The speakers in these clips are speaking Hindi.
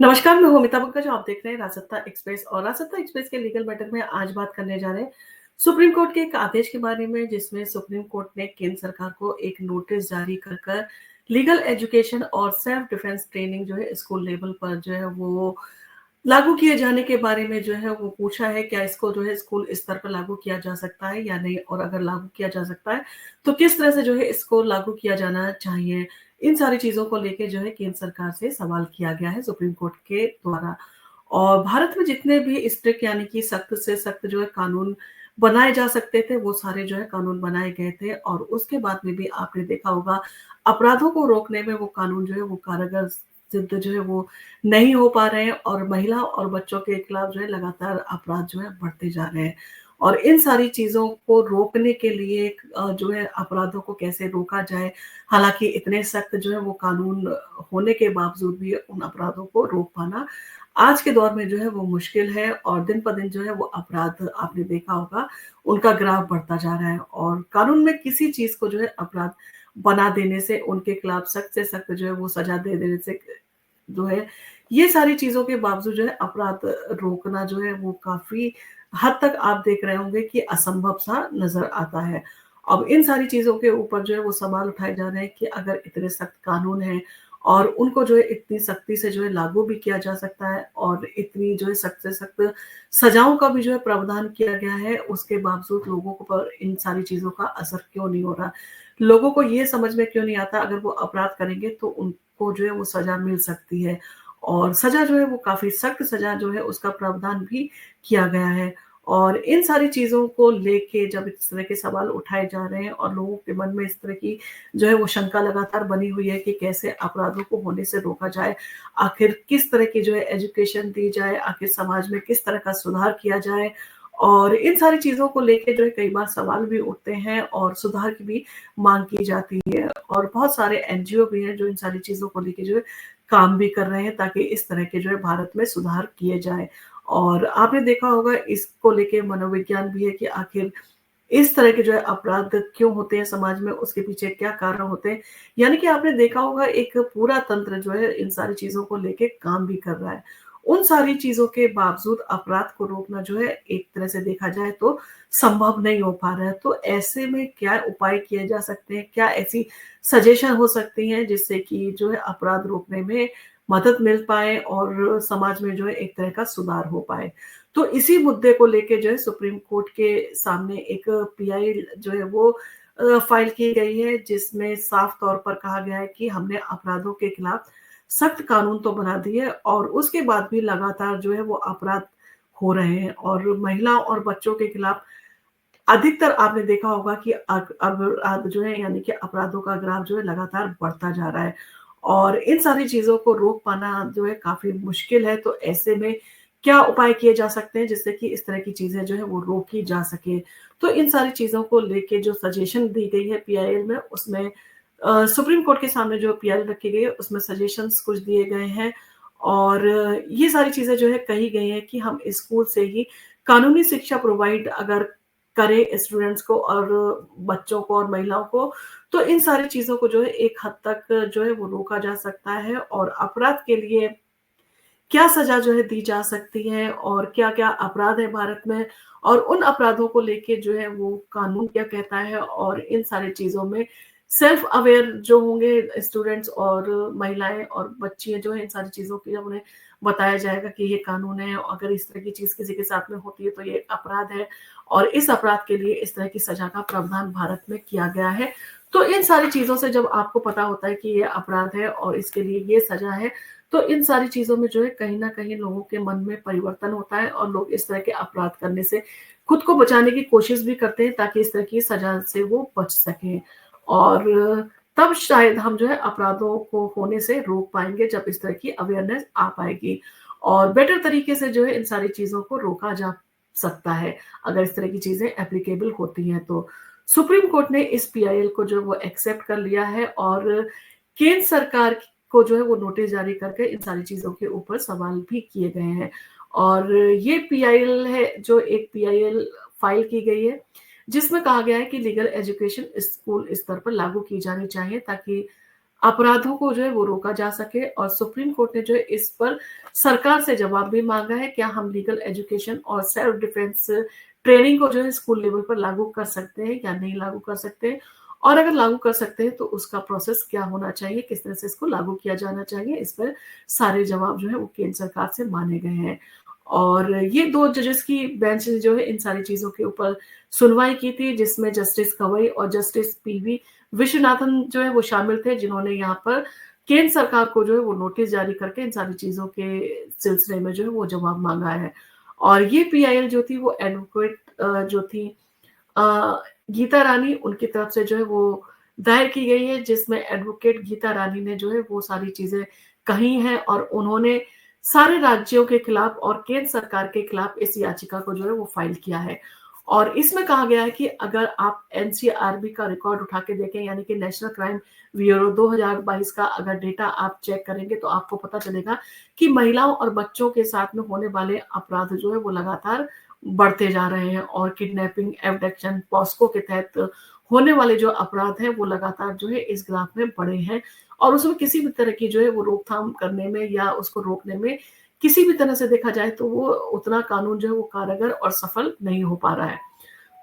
नमस्कार, मैं हूँ अमिता पंकज, आप देख रहे हैं राजसत्ता एक्सप्रेस और राजसत्ता एक्सप्रेस के लीगल मैटर में आज बात करने जा रहे हैं सुप्रीम कोर्ट के एक आदेश के बारे में, जिसमें सुप्रीम कोर्ट ने केंद्र सरकार को एक नोटिस जारी कर लीगल एजुकेशन और सेल्फ डिफेंस ट्रेनिंग जो है स्कूल लेवल पर जो है वो लागू किए जाने के बारे में जो है वो पूछा है। क्या इसको जो है स्कूल स्तर पर लागू किया जा सकता है या नहीं, और अगर लागू किया जा सकता है तो किस तरह से जो है इसको लागू किया जाना चाहिए। इन सारी चीजों को लेके जो है केंद्र सरकार से सवाल किया गया है सुप्रीम कोर्ट के द्वारा। और भारत में जितने भी स्ट्रिक्ट यानी कि सख्त से सख्त जो है कानून बनाए जा सकते थे, वो सारे जो है कानून बनाए गए थे। और उसके बाद में भी आपने देखा होगा, अपराधों को रोकने में वो कानून जो है वो कारगर सिद्ध जो है वो नहीं हो पा रहे हैं, और महिला और बच्चों के खिलाफ जो है लगातार अपराध जो है बढ़ते जा रहे हैं। और इन सारी चीजों को रोकने के लिए जो है अपराधों को कैसे रोका जाए, हालांकि इतने सख्त जो है वो कानून होने के बावजूद भी उन अपराधों को रोक पाना आज के दौर में जो है वो मुश्किल है। और दिन पर दिन जो है वो अपराध आपने देखा होगा, उनका ग्राफ बढ़ता जा रहा है। और कानून में किसी चीज को जो है अपराध बना देने से, उनके खिलाफ सख्त से सख्त जो है वो सजा दे देने से जो है, ये सारी चीजों के बावजूद जो है अपराध रोकना जो है वो काफी हद तक आप देख रहे होंगे कि असंभव सा नजर आता है। अब इन सारी चीजों के ऊपर जो है वो सवाल उठाए जा रहे हैं कि अगर इतने सख्त कानून हैं और उनको जो है इतनी सख्ती से जो है लागू भी किया जा सकता है, और इतनी जो है सख्त से सख्त सजाओं का भी जो है प्रावधान किया गया है, उसके बावजूद लोगों को पर इन सारी चीजों का असर क्यों नहीं हो रहा। लोगों को ये समझ में क्यों नहीं आता, अगर वो अपराध करेंगे तो उनको जो है वो सजा मिल सकती है। और सजा जो है वो काफी सख्त सजा जो है उसका प्रावधान भी किया गया है। और इन सारी चीजों को लेके जब इस तरह के सवाल उठाए जा रहे हैं और लोगों के मन में इस तरह की जो है वो शंका लगातार बनी हुई है कि कैसे अपराधों को होने से रोका जाए, आखिर किस तरह की जो है एजुकेशन दी जाए, आखिर समाज में किस तरह का सुधार किया जाए। और इन सारी चीजों को लेके जो है कई बार सवाल भी उठते हैं और सुधार की भी मांग की जाती है। और बहुत सारे एनजीओ भी हैं जो इन सारी चीजों को लेके जो है काम भी कर रहे हैं, ताकि इस तरह के जो है भारत में सुधार किए जाए। और आपने देखा होगा, इसको लेके मनोविज्ञान भी है कि आखिर इस तरह के जो है अपराध क्यों होते हैं समाज में, उसके पीछे क्या कारण होते हैं। यानी कि आपने देखा होगा, एक पूरा तंत्र जो है इन सारी चीजों को लेके काम भी कर रहा है। उन सारी चीजों के बावजूद अपराध को रोकना जो है एक तरह से देखा जाए तो संभव नहीं हो पा रहा है। तो ऐसे में क्या उपाय किए जा सकते हैं, क्या ऐसी सजेशन हो सकती हैं जिससे कि जो है अपराध रोकने में मदद मिल पाए और समाज में जो है एक तरह का सुधार हो पाए। तो इसी मुद्दे को लेके जो है सुप्रीम कोर्ट के सामने एक पीआई जो है वो फाइल की गई है, जिसमें साफ तौर पर कहा गया है कि हमने अपराधों के खिलाफ सख्त कानून तो बना दिए, और उसके बाद भी लगातार जो है वो अपराध हो रहे हैं। और महिलाओं और बच्चों के खिलाफ अधिकतर आपने देखा होगा कि अपराध जो है यानी कि अपराधों का ग्राफ जो है लगातार बढ़ता जा रहा है। और इन सारी चीजों को रोक पाना जो है काफी मुश्किल है। तो ऐसे में क्या उपाय किए जा सकते हैं जिससे कि इस तरह की चीजें जो है वो रोकी जा सके। तो इन सारी चीजों को लेके जो सजेशन दी गई है पीआईएल में, उसमें सुप्रीम कोर्ट के सामने जो पीआईएल रखी गई है उसमें सजेशंस कुछ दिए गए हैं। और ये सारी चीजें जो है कही गई है कि हम स्कूल से ही कानूनी शिक्षा प्रोवाइड अगर करें स्टूडेंट्स को और बच्चों को और महिलाओं को, तो इन सारी चीजों को जो है एक हद तक जो है वो रोका जा सकता है। और अपराध के लिए क्या सजा जो है दी जा सकती है, और क्या-क्या अपराध है भारत में, और उन अपराधों को लेके जो है वो कानून क्या कहता है। और इन सारी चीज़ों में सेल्फ अवेयर जो होंगे स्टूडेंट्स और महिलाएँ और बच्चियाँ जो हैं, इन सारी चीज़ों की जब उन्हें बताया जाएगा कि ये कानून है, अगर इस तरह की चीज़ किसी के साथ में होती है तो ये अपराध है, और इस अपराध के लिए इस तरह की सजा का प्रावधान भारत में किया गया है। तो इन सारी चीज़ों से जब आपको पता होता है कि ये अपराध है और इसके लिए ये सजा है, तो इन सारी चीज़ों में जो है कहीं न कहीं लोगों के मन में परिवर्तन होता है, और लोग इस तरह के अपराध करने से खुद को बचाने की कोशिश भी करते हैं, ताकि इस तरह की सज़ा से वो बच सकें। और तब शायद हम जो है अपराधों को होने से रोक पाएँगे, जब इस तरह की अवेयरनेस आ पाएगी। और बेटर तरीके से जो है इन सारी चीज़ों को रोका जा सकता है, अगर इस तरह की चीज़ें एप्लीकेबल होती हैं तो। सुप्रीम कोर्ट ने इस पीआईएल को जो है वो एक्सेप्ट कर लिया है, और केंद्र सरकार को जो है वो नोटिस जारी करके इन सारी चीज़ों के ऊपर सवाल भी किए गए हैं। और ये पीआईएल है जो एक पीआईएल फाइल की गई है, जिसमें कहा गया है कि लीगल एजुकेशन स्कूल स्तर पर लागू की जानी चाहिए, ताकि अपराधों को जो है वो रोका जा सके। और सुप्रीम कोर्ट ने जो है इस पर सरकार से जवाब भी मांगा है, क्या हम लीगल एजुकेशन और सेल्फ डिफेंस ट्रेनिंग को जो है स्कूल लेवल पर लागू कर सकते हैं या नहीं लागू कर सकते हैं, और अगर लागू कर सकते हैं तो उसका प्रोसेस क्या होना चाहिए, किस तरह से इसको लागू किया जाना चाहिए। इस पर सारे जवाब जो है वो केंद्र सरकार से माने गए हैं। और ये 2 जजेस की बेंच ने जो है इन सारी चीज़ों के ऊपर सुनवाई की थी, जिसमें जस्टिस गवई और जस्टिस पीवी विश्वनाथन जो है वो शामिल थे, जिन्होंने यहाँ पर केंद्र सरकार को जो है वो नोटिस जारी करके इन सारी चीज़ों के सिलसिले में जो है वो जवाब माँगा है। और ये पीआईएल जो थी वो एडवोकेट जो थी गीता रानी, उनकी तरफ से जो है वो दायर की गई है, जिसमें एडवोकेट गीता रानी ने जो है वो सारी चीज़ें कही हैं, और उन्होंने सारे राज्यों के खिलाफ और केंद्र सरकार के खिलाफ इस याचिका को जो है वो फाइल किया है। और इसमें कहा गया है कि अगर आप एनसीआरबी का रिकॉर्ड उठा के देखें, यानी कि नेशनल क्राइम ब्यूरो 2022 का अगर डेटा आप चेक करेंगे तो आपको पता चलेगा कि महिलाओं और बच्चों के साथ में होने वाले अपराध जो है वो लगातार बढ़ते जा रहे हैं, और किडनैपिंग, एबडक्शन, पॉस्को के तहत होने वाले जो अपराध हैं वो लगातार जो है इस ग्राफ में बढ़े हैं, और उसमें किसी भी तरह की जो है वो रोकथाम करने में या उसको रोकने में किसी भी तरह से देखा जाए तो वो उतना कानून जो है वो कारगर और सफल नहीं हो पा रहा है।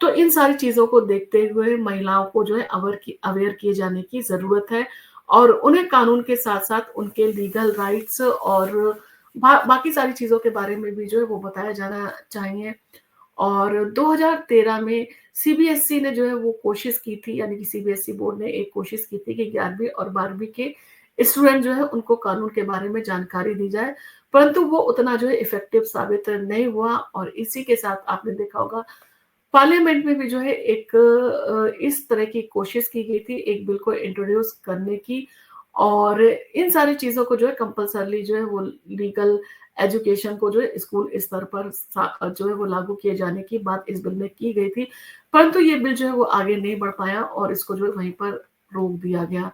तो इन सारी चीज़ों को देखते हुए महिलाओं को जो है अवेयर किए जाने की ज़रूरत है, और उन्हें कानून के साथ-साथ उनके लीगल राइट्स और बाकी सारी चीज़ों के बारे में भी जो है वो बताया जाना चाहिए। और 2013 में सीबीएसई ने जो है वो कोशिश की थी, यानी कि सीबीएसई बोर्ड ने एक कोशिश की थी कि 11वीं और 12वीं के स्टूडेंट जो है उनको कानून के बारे में जानकारी दी जाए, परंतु वो उतना जो है इफेक्टिव साबित नहीं हुआ। और इसी के साथ आपने देखा होगा पार्लियामेंट में भी जो है एक इस तरह की कोशिश की गई थी एक बिल को इंट्रोड्यूस करने की, और इन सारी चीज़ों को जो है कंपल्सरली जो है वो लीगल एजुकेशन को जो है स्कूल स्तर पर जो है वो लागू किए जाने की बात इस बिल में की गई थी। परंतु ये बिल जो है वो आगे नहीं बढ़ पाया, और इसको जो है वहीं पर रोक दिया गया।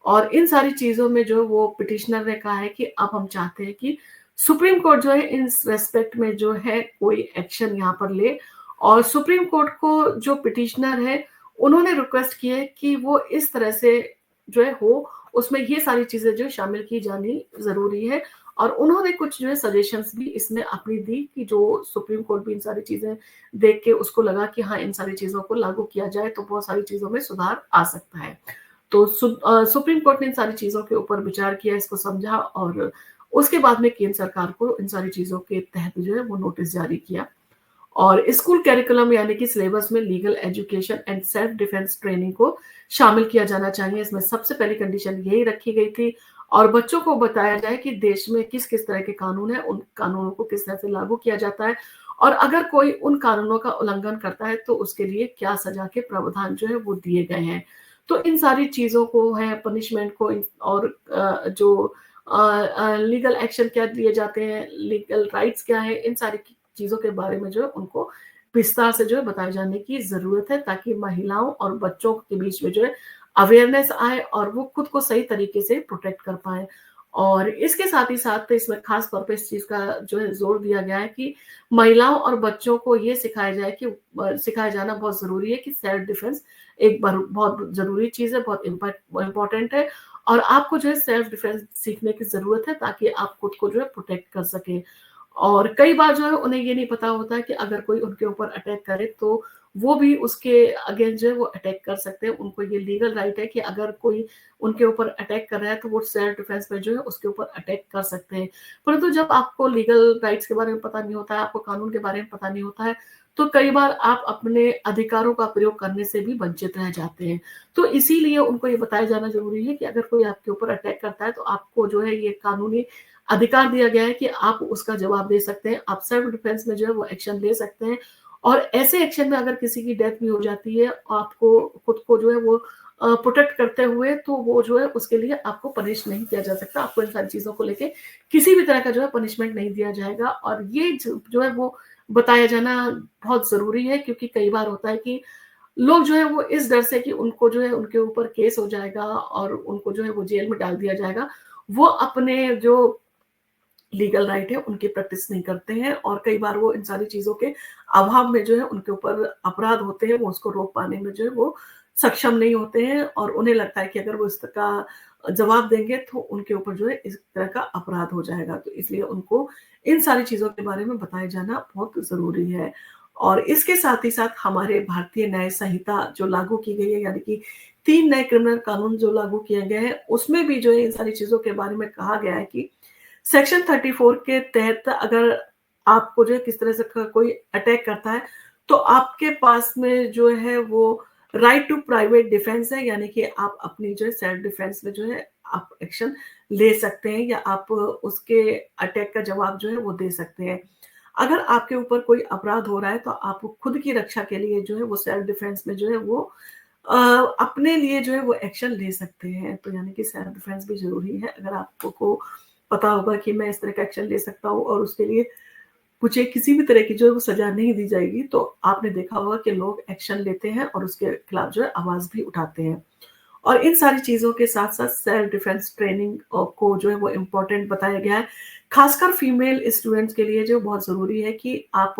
और इन सारी चीज़ों में जो वो पिटिशनर ने कहा है कि अब हम चाहते हैं कि सुप्रीम कोर्ट जो है इस रेस्पेक्ट में जो है कोई एक्शन यहाँ पर ले। और सुप्रीम कोर्ट को जो पिटिशनर है उन्होंने रिक्वेस्ट की है कि वो इस तरह से जो है हो, उसमें ये सारी चीजें जो शामिल की जानी जरूरी है। और उन्होंने कुछ जो है सजेशंस भी इसमें अपनी दी कि जो सुप्रीम कोर्ट भी इन सारी चीजें देख के उसको लगा कि हाँ इन सारी चीजों को लागू किया जाए तो बहुत सारी चीजों में सुधार आ सकता है। तो सुप्रीम कोर्ट ने इन सारी चीजों के ऊपर विचार किया, इसको समझा, और उसके बाद में केंद्र सरकार को इन सारी चीजों के तहत जो है वो नोटिस जारी किया। और स्कूल करिकुलम यानी कि सिलेबस में legal education and self defence training को शामिल किया जाना चाहिए। इसमें सबसे पहली कंडीशन यही रखी गई थी, और बच्चों को बताया जाए कि देश में किस किस तरह के कानून है, उन कानूनों को किस तरह से लागू किया जाता है, और अगर कोई उन कानूनों का उल्लंघन करता है तो उसके लिए क्या सजा के प्रावधान जो है वो दिए गए हैं। तो इन सारी चीजों को है, पनिशमेंट को और जो लीगल एक्शन क्या दिए जाते हैं, लीगल राइट्स क्या है, इन सारी चीजों के बारे में जो है उनको विस्तार से जो है बताए जाने की जरूरत है, ताकि महिलाओं और बच्चों के बीच में जो है अवेयरनेस आए और वो खुद को सही तरीके से प्रोटेक्ट कर पाए। और इसके साथ ही साथ इसमें खास तौर पे इस चीज का जो है जोर दिया गया है कि महिलाओं और बच्चों को ये सिखाया जाए कि सिखाया जाना बहुत जरूरी है कि सेल्फ डिफेंस एक बहुत जरूरी चीज है, बहुत इंपॉर्टेंट है, और आपको जो है सेल्फ डिफेंस सीखने की जरूरत है ताकि आप खुद को जो है प्रोटेक्ट कर सके। और कई बार जो है उन्हें ये नहीं पता होता है कि अगर कोई उनके ऊपर अटैक करे तो वो भी उसके अगेंस्ट जो है वो अटैक कर सकते हैं। उनको ये लीगल राइट है कि अगर कोई उनके ऊपर अटैक कर रहा है तो वो सेल्फ डिफेंस में जो है उसके ऊपर अटैक कर सकते हैं। परंतु जब आपको लीगल राइट्स के बारे में पता नहीं होता है, आपको कानून के बारे में पता नहीं होता है, तो कई बार आप अपने अधिकारों का प्रयोग करने से भी वंचित रह जाते हैं। तो इसीलिए उनको ये बताया जाना जरूरी है कि अगर कोई आपके ऊपर अटैक करता है तो आपको जो है ये कानूनी अधिकार दिया गया है कि आप उसका जवाब दे सकते हैं, आप सेल्फ डिफेंस में जो है वो एक्शन ले सकते हैं। और ऐसे एक्शन में अगर किसी की डेथ भी हो जाती है, आपको खुद को जो है वो प्रोटेक्ट करते हुए, तो वो जो है उसके लिए आपको पनिश नहीं किया जा सकता, आपको इन सारी चीजों को लेके किसी भी तरह का जो है पनिशमेंट नहीं दिया जाएगा। और ये जो है वो बताया जाना बहुत जरूरी है, क्योंकि कई बार होता है कि लोग जो है वो इस डर से कि उनको जो है उनके ऊपर केस हो जाएगा और उनको जो है वो जेल में डाल दिया जाएगा, वो अपने जो लीगल राइट है उनकी प्रैक्टिस नहीं करते हैं, और कई बार वो इन सारी चीजों के अभाव में जो है उनके ऊपर अपराध होते हैं, वो उसको रोक पाने में जो है वो सक्षम नहीं होते हैं और उन्हें लगता है कि अगर वो इसका जवाब देंगे तो उनके ऊपर जो है इस तरह का अपराध हो जाएगा। तो इसलिए उनको इन सारी चीज़ों के बारे में बताया जाना बहुत ज़रूरी है। और इसके साथ ही साथ हमारे भारतीय न्याय संहिता जो लागू की गई है, यानी कि 3 नए क्रिमिनल कानून जो लागू किए गए हैं, उसमें भी जो है इन सारी चीज़ों के बारे में कहा गया है कि सेक्शन 34 के तहत अगर आपको जो है किस तरह से कोई अटैक करता है, तो आपके पास में जो है वो राइट टू प्राइवेट डिफेंस है, यानी कि आप अपनी जो है सेल्फ डिफेंस में जो है आप एक्शन ले सकते हैं या आप उसके अटैक का जवाब जो है वो दे सकते हैं। अगर आपके ऊपर कोई अपराध हो रहा है तो आप खुद की रक्षा के लिए जो है वो सेल्फ डिफेंस में जो है वो अपने लिए जो है वो एक्शन ले सकते हैं। तो यानी कि सेल्फ डिफेंस भी ज़रूरी है। अगर आपको को पता होगा कि मैं इस तरह का एक्शन ले सकता हूँ और उसके लिए मुझे किसी भी तरह की जो है वो सज़ा नहीं दी जाएगी, तो आपने देखा होगा कि लोग एक्शन लेते हैं और उसके खिलाफ जो है आवाज़ भी उठाते हैं। और इन सारी चीज़ों के साथ-साथ सेल्फ डिफेंस ट्रेनिंग को जो है वो इम्पोर्टेंट बताया गया है। ख़ासकर फीमेल स्टूडेंट्स के लिए जो बहुत ज़रूरी है कि आप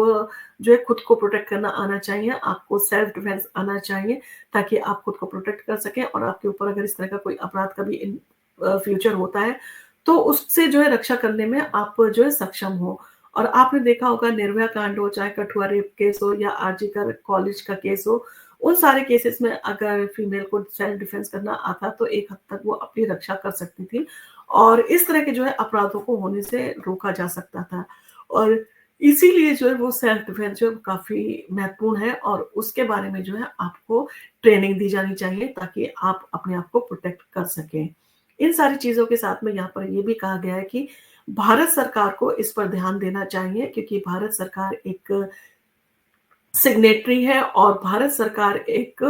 जो है खुद को प्रोटेक्ट करना आना चाहिए, आपको सेल्फ डिफेंस आना चाहिए ताकि आप खुद को प्रोटेक्ट कर सकें और आपके ऊपर अगर इस तरह का कोई अपराध कभी इन फ्यूचर होता है, तो उससे जो है रक्षा करने में आप जो है सक्षम हो। और आपने देखा होगा निर्भया कांड हो, चाहे कठुआ रेप केस हो या आरजी कर कॉलेज का केस हो, उन सारे केसेस में अगर फीमेल को सेल्फ डिफेंस करना आता तो एक हद तक वो अपनी रक्षा कर सकती थी और इस तरह के जो है अपराधों को होने से रोका जा सकता था। और इसीलिए जो है वो सेल्फ डिफेंस जो है काफ़ी महत्वपूर्ण है और उसके बारे में जो है आपको ट्रेनिंग दी जानी चाहिए ताकि आप अपने आप को प्रोटेक्ट कर सकें। इन सारी चीज़ों के साथ में यहाँ पर ये भी कहा गया है कि भारत सरकार को इस पर ध्यान देना चाहिए क्योंकि भारत सरकार एक सिग्नेटरी है और भारत सरकार एक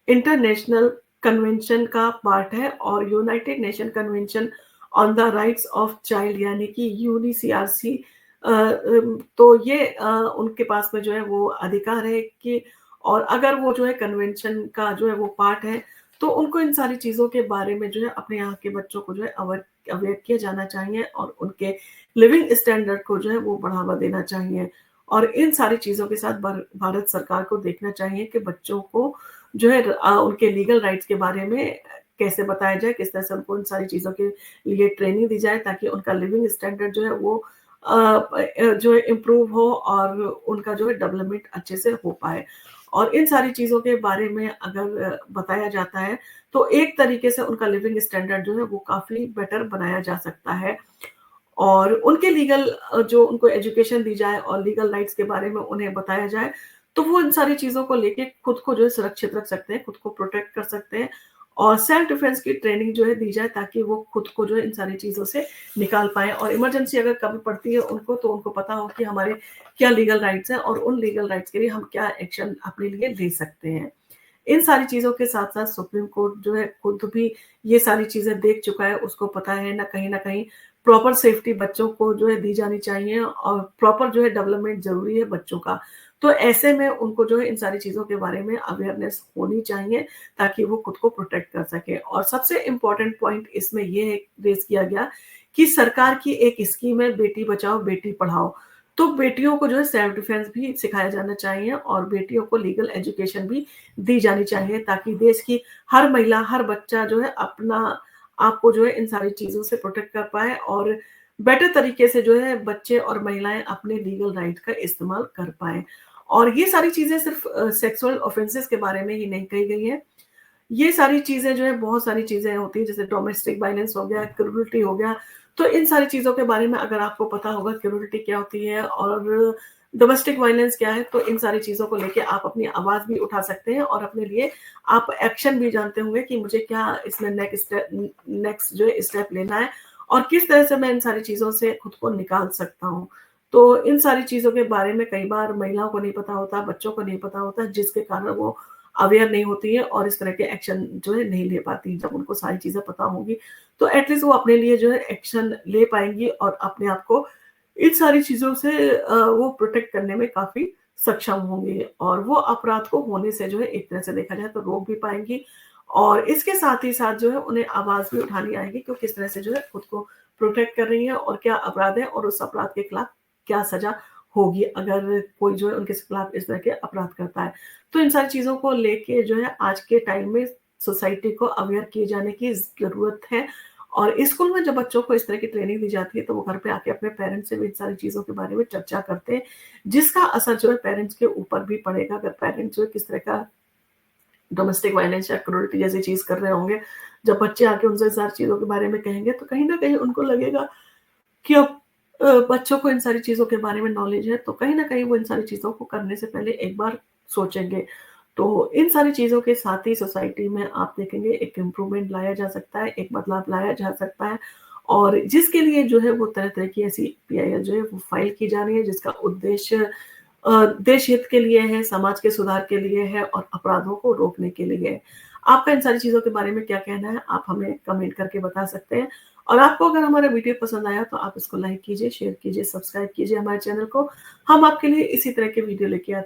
इंटरनेशनल कन्वेंशन का पार्ट है और United nation convention on the rights of child यानी कि यूनिसीआरसी तो ये उनके पास में जो है वो अधिकार है कि और अगर वो जो है कन्वेंशन का जो है वो पार्ट है, तो उनको इन सारी चीज़ों के बारे में जो है अपने यहाँ के बच्चों को जो है अवेयर किया जाना चाहिए और उनके लिविंग स्टैंडर्ड को जो है वो बढ़ावा देना चाहिए। और इन सारी चीज़ों के साथ भारत सरकार को देखना चाहिए कि बच्चों को जो है उनके लीगल राइट्स के बारे में कैसे बताया जाए, किस तरह से उनको इन सारी चीज़ों के लिए ट्रेनिंग दी जाए ताकि उनका लिविंग स्टैंडर्ड जो है वो जो है इम्प्रूव हो और उनका जो है डेवलपमेंट अच्छे से हो पाए। और इन सारी चीज़ों के बारे में अगर बताया जाता है, तो एक तरीके से उनका लिविंग स्टैंडर्ड जो है वो काफ़ी बेटर बनाया जा सकता है। और उनके लीगल जो उनको एजुकेशन दी जाए और लीगल राइट्स के बारे में उन्हें बताया जाए, तो वो इन सारी चीज़ों को लेके खुद को जो है सुरक्षित रख सकते हैं, खुद को प्रोटेक्ट कर सकते हैं और सेल्फ डिफेंस की ट्रेनिंग जो है दी जाए ताकि वो खुद को जो है इन सारी चीज़ों से निकाल पाएँ और इमरजेंसी अगर कभी पड़ती है उनको तो उनको पता हो कि हमारे क्या लीगल राइट्स हैं और उन लीगल राइट्स के लिए हम क्या एक्शन अपने लिए ले सकते हैं। इन सारी चीज़ों के साथ-साथ सुप्रीम कोर्ट जो है खुद भी ये सारी चीज़ें देख चुका है, उसको पता है ना कहीं न कहीं प्रॉपर सेफ्टी बच्चों को जो है दी जानी चाहिए और प्रॉपर जो है डेवलपमेंट ज़रूरी है बच्चों का। तो ऐसे में उनको जो है इन सारी चीज़ों के बारे में अवेयरनेस होनी चाहिए ताकि वो खुद को प्रोटेक्ट कर सकें। और सबसे इम्पोर्टेंट पॉइंट इसमें ये रेज़ किया गया कि सरकार की एक स्कीम है बेटी बचाओ बेटी पढ़ाओ। तो बेटियों को जो है सेल्फ डिफेंस भी सिखाया जाना चाहिए और बेटियों को लीगल एजुकेशन भी दी जानी चाहिए ताकि देश की हर महिला, हर बच्चा जो है अपना आपको जो है इन सारी चीज़ों से प्रोटेक्ट कर पाए और बेटर तरीके से जो है बच्चे और महिलाएँ अपने लीगल राइट का इस्तेमाल कर पाएँ। और ये सारी चीज़ें सिर्फ़ सेक्सुअल ऑफेंसेस के बारे में ही नहीं कही गई हैं। ये सारी चीज़ें जो है बहुत सारी चीज़ें होती हैं जैसे डोमेस्टिक वायलेंस हो गया, क्रूरल्टी हो गया। तो इन सारी चीज़ों के बारे में अगर आपको पता होगा क्रूरल्टी क्या होती है और डोमेस्टिक वायलेंस क्या है, तो इन सारी चीज़ों को लेके आप अपनी आवाज़ भी उठा सकते हैं और अपने लिए आप एक्शन भी जानते होंगे कि मुझे क्या इसमें नेक्स्ट जो है स्टेप लेना है और किस तरह से मैं इन सारी चीज़ों से खुद को निकाल सकता हूँ। तो इन सारी चीज़ों के बारे में कई बार महिलाओं को नहीं पता होता, बच्चों को नहीं पता होता जिसके कारण वो अवेयर नहीं होती है और इस तरह के एक्शन जो है नहीं ले पाती। जब उनको सारी चीज़ें पता होंगी, तो एटलीस्ट वो अपने लिए जो है एक्शन ले पाएँगी और अपने आप को इन सारी चीज़ों से वो प्रोटेक्ट करने में काफ़ी सक्षम होंगी और वो अपराध को होने से जो है एक तरह से देखा जाए तो रोक भी पाएँगी और इसके साथ ही साथ जो है उन्हें आवाज़ भी उठानी आएगी कि वो किस तरह से जो है खुद को प्रोटेक्ट कर रही हैं और क्या अपराध है और उस अपराध के खिलाफ क्या सज़ा होगी अगर कोई जो है उनके खिलाफ इस तरह के अपराध करता है। तो इन सारी चीज़ों को लेके जो है आज के टाइम में सोसाइटी को अवेयर किए जाने की ज़रूरत है और स्कूल में जब बच्चों को इस तरह की ट्रेनिंग दी जाती है, तो वो घर पे आके अपने पेरेंट्स से भी इन सारी चीज़ों के बारे में चर्चा करते हैं, जिसका असर जो है पेरेंट्स के ऊपर भी पड़ेगा। अगर पेरेंट्स जो है किस तरह का डोमेस्टिक वायलेंस या क्रूरटी जैसी चीज़ कर रहे होंगे, जब बच्चे आके उनसे सारी चीज़ों के बारे में कहेंगे, तो कहीं न कहीं उनको लगेगा कि अब बच्चों को इन सारी चीज़ों के बारे में नॉलेज है, तो कहीं न कहीं वो इन सारी चीज़ों को करने से पहले एक बार सोचेंगे। तो इन सारी चीज़ों के साथ ही सोसाइटी में आप देखेंगे एक इम्प्रूवमेंट लाया जा सकता है, एक बदलाव लाया जा सकता है और जिसके लिए जो है वो तरह-तरह की ऐसी पीआईएल जो है वो फाइल की जा रही है जिसका उद्देश्य देश हित के लिए है, समाज के सुधार के लिए है और अपराधों को रोकने के लिए है। आपका इन सारी चीज़ों के बारे में क्या कहना है? आप हमें कमेंट करके बता सकते हैं और आपको अगर हमारा वीडियो पसंद आया तो आप इसको लाइक कीजिए, शेयर कीजिए, सब्सक्राइब कीजिए हमारे चैनल को। हम आपके लिए इसी तरह के वीडियो लेके आते